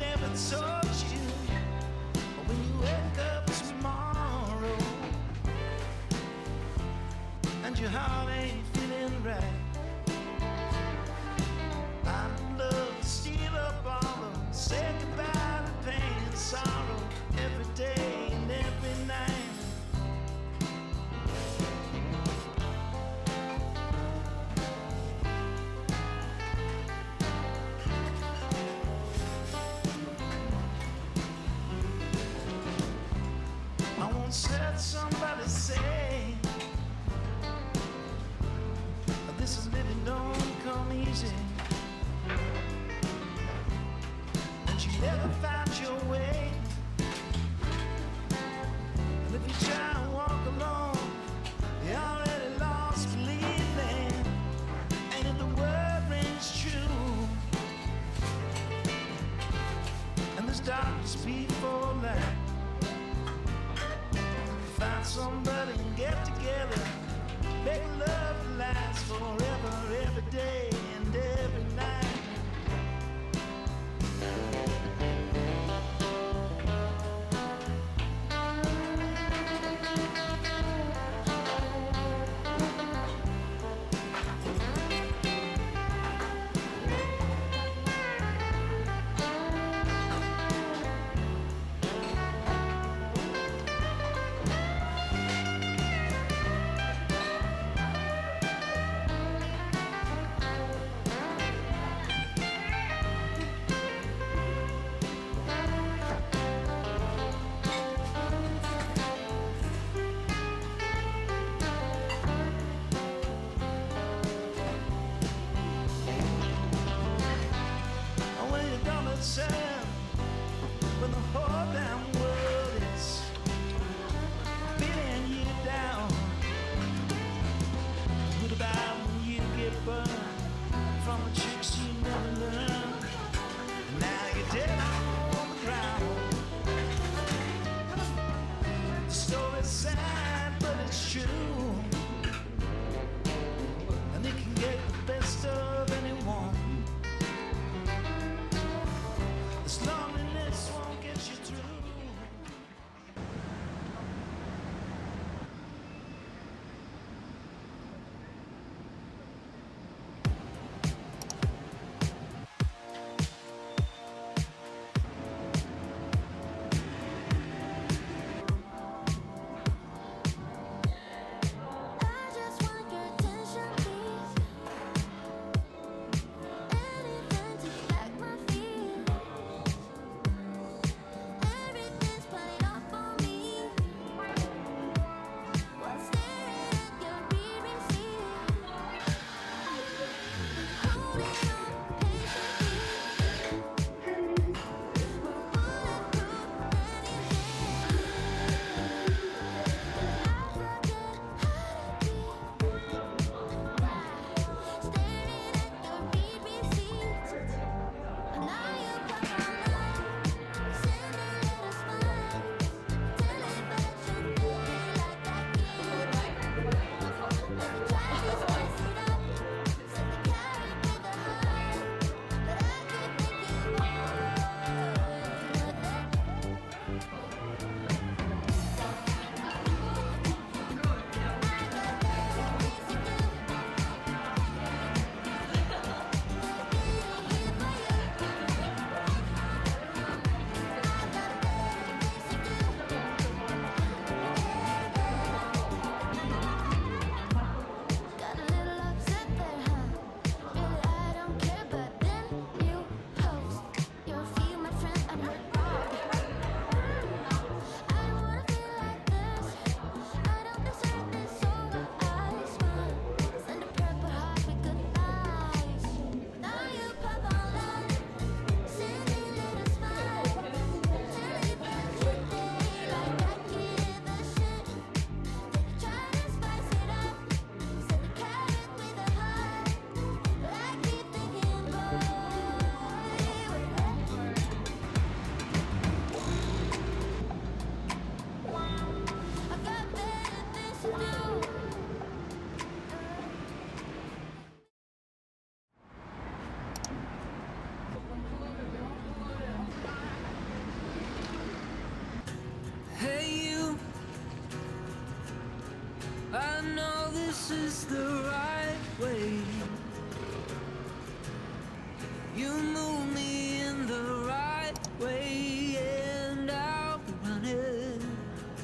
never told you when you wake up tomorrow and your heart ain't feeling right. I'd love to steal up all of them, say goodbye to pain and sorrow every day and every night. I once heard somebody say, this is living don't come easy, and you never find your way. And if you try and walk alone, you're already lost believing. And if the word rings true, and there's darkness before light, find somebody and get together, make love last forever, every day and every night. When the whole damn world is beating you down, what about when you get burned from the tricks you never learned? Now you're dead on the ground. The story's sad, but it's true, and it can get the best of anyone. Loneliness won't get you through. this is the right way. You move me in the right way, and I'll be running,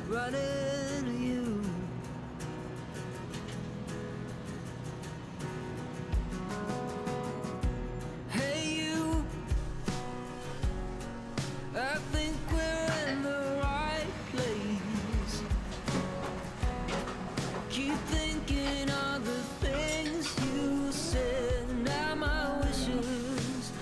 running to you. Hey you, I think we're in the right place. Keep thinking of the things you said. Now my wishes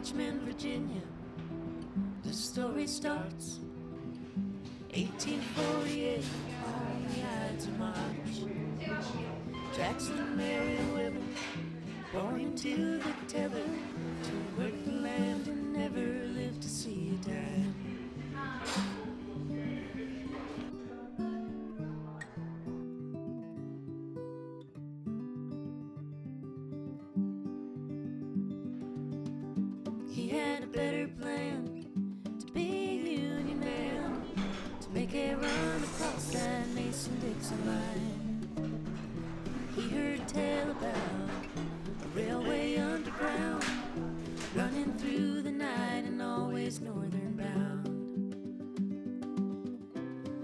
Richmond, Virginia, the story starts. 1848, on the Ides of March. Jackson, Meriwether, born to the tether, to work the land and never live to see a dime. He had a better plan, to be a Union man, to make a run across that Mason-Dixon line. He heard tell about a railway underground, running through the night and always northern bound.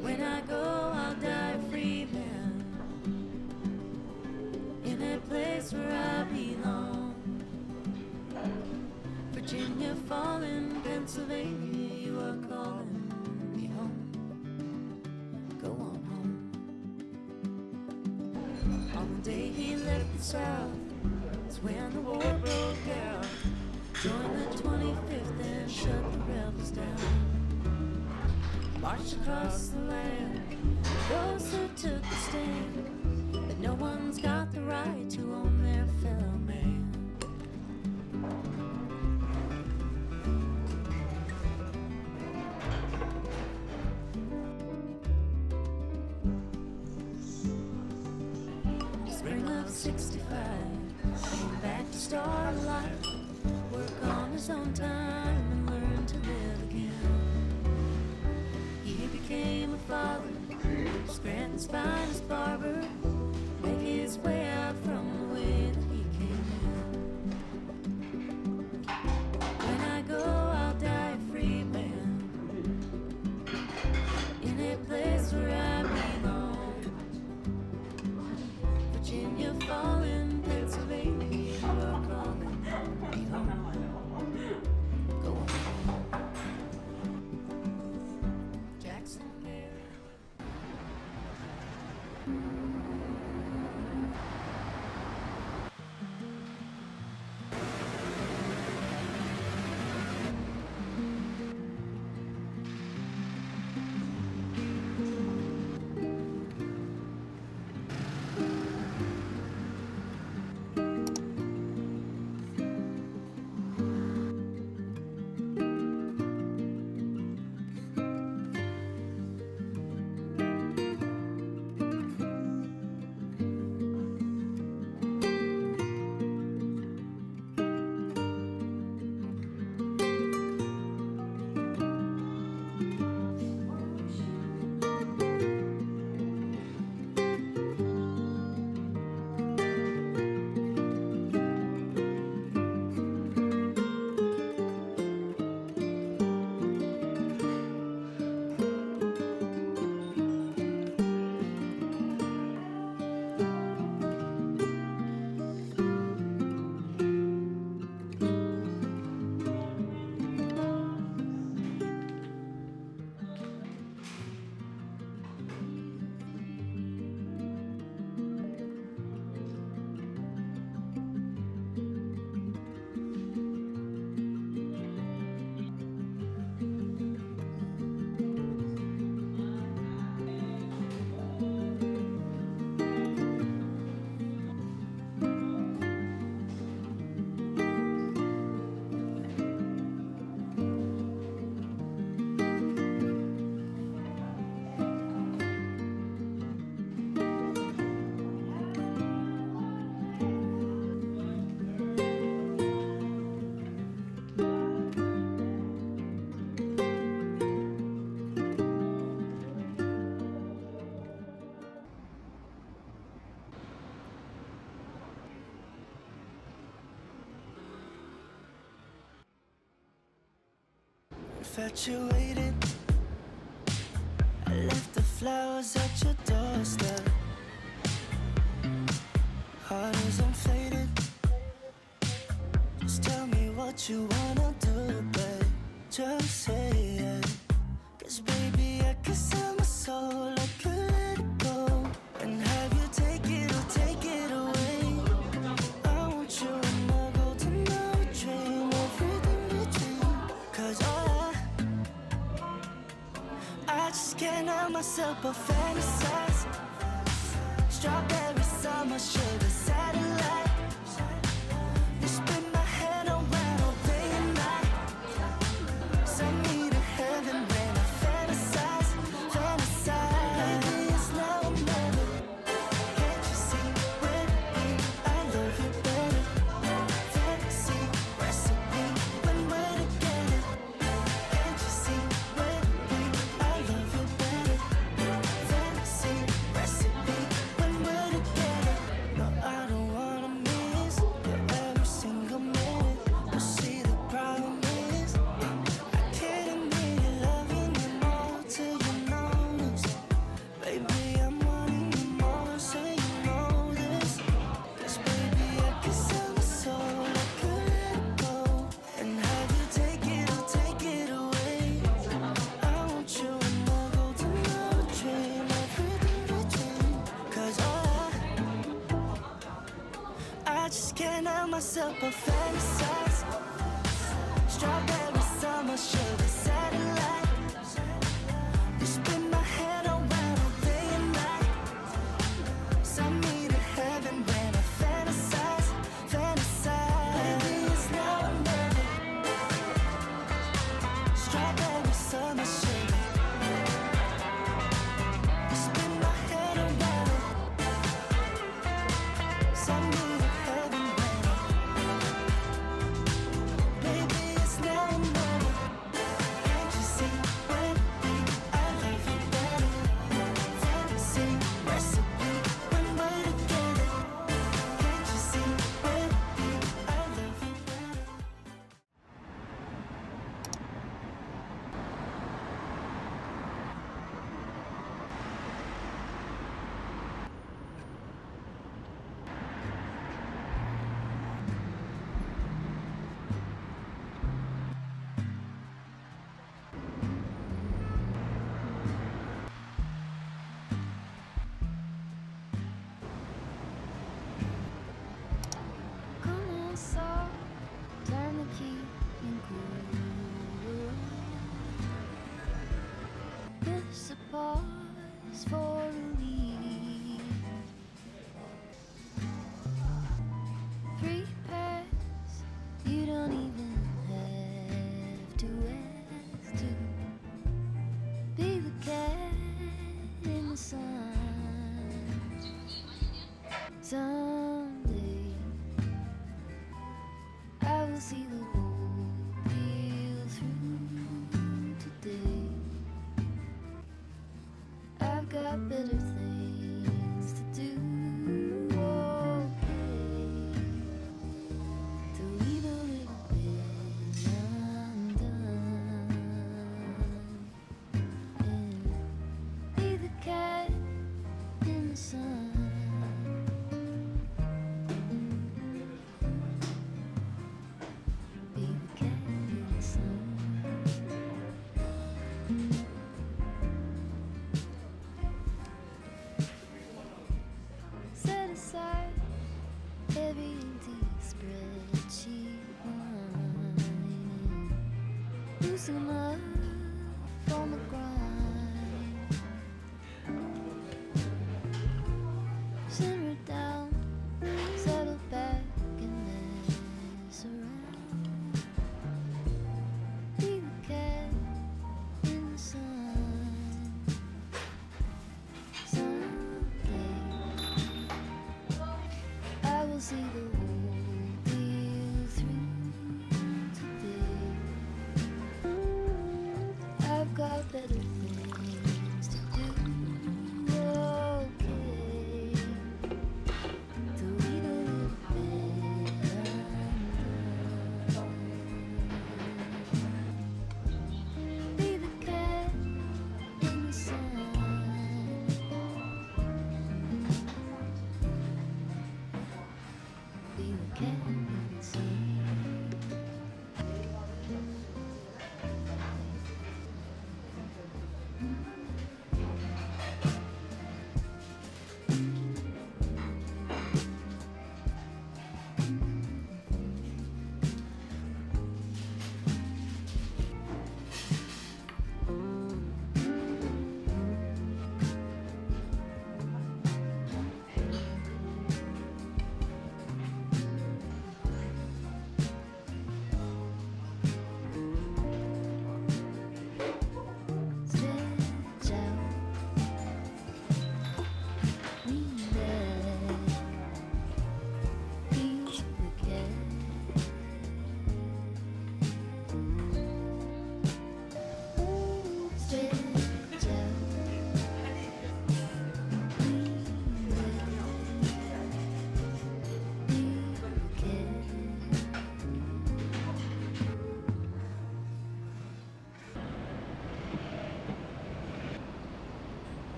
When I go, I'll die a free man, in a place where I belong. Virginia falling, Pennsylvania, you are calling me home. Go on home. On the day he left the South, it's when the war broke out. Joined the 25th and shut the rebels down. Marched across the land, those who took the stand, that no one's got the right to own their fellow man. Spring of 65, came back to start life, work on his own time and learn to live again. He became a father, Scranton's finest barber, make his way out from the way that he came in. When I go, I'll die a free man, in a place where I belong. Virginia falling, Pennsylvania, you are calling me home. Go on home. Jackson, Mary. Infatuated, I left the flowers at your doorstep. Heart is inflated. Just tell me what you wanna do, babe. Just say it. 'Cause baby, I can sell my soul, I could let it go and have you take it or take it away. I want you in my golden hour dream, everything myself a fantasize. Strawberry summer sugar satellite. You spin my head around all day and night. Send me to heaven when I fantasize, fantasize. Baby, it's now or never. Can't you see with me? I love you better. Fantasy recipe when we're together. Can't you see with me? I love you better. Fantasy recipe when we're together. No, I don't wanna miss your every single minute. But see, the problem is I can't admit you loving you more till you notice. Baby, I'm wanting you more, so you know this. 'Cause baby, I can sell my soul, I could let it go and have you take it or take it away. I want you in my golden hour dream, everything between. 'Cause I just can't help myself but fantasize. Strawberry summer sugar satellite. You spin my head around all day and night. Send me to heaven when I fantasize, fantasize. Baby, it's now or never. Strawberry summer sugar. You spin my head around. Send me to heaven when I. Baby, it's now or never. Can't you see with me? I love you better. Fantasy recipe when we're together. Can't you see with me? I love you better. Come on, soul, turn the key and groove. This a pause for relief. Free pass, you don't even have to ask to be the cat in the sun. Someday I will see the whole deal through today. I've got better things to do. Okay, to leave a little bit undone and be the cat in the sun. Be the cat in the sun. Set aside every empty spreadsheet line. Loosen up from the grind. Simmer down, settle back and mess around. Be the cat in the sun. Someday I will see the whole deal through today. I've got better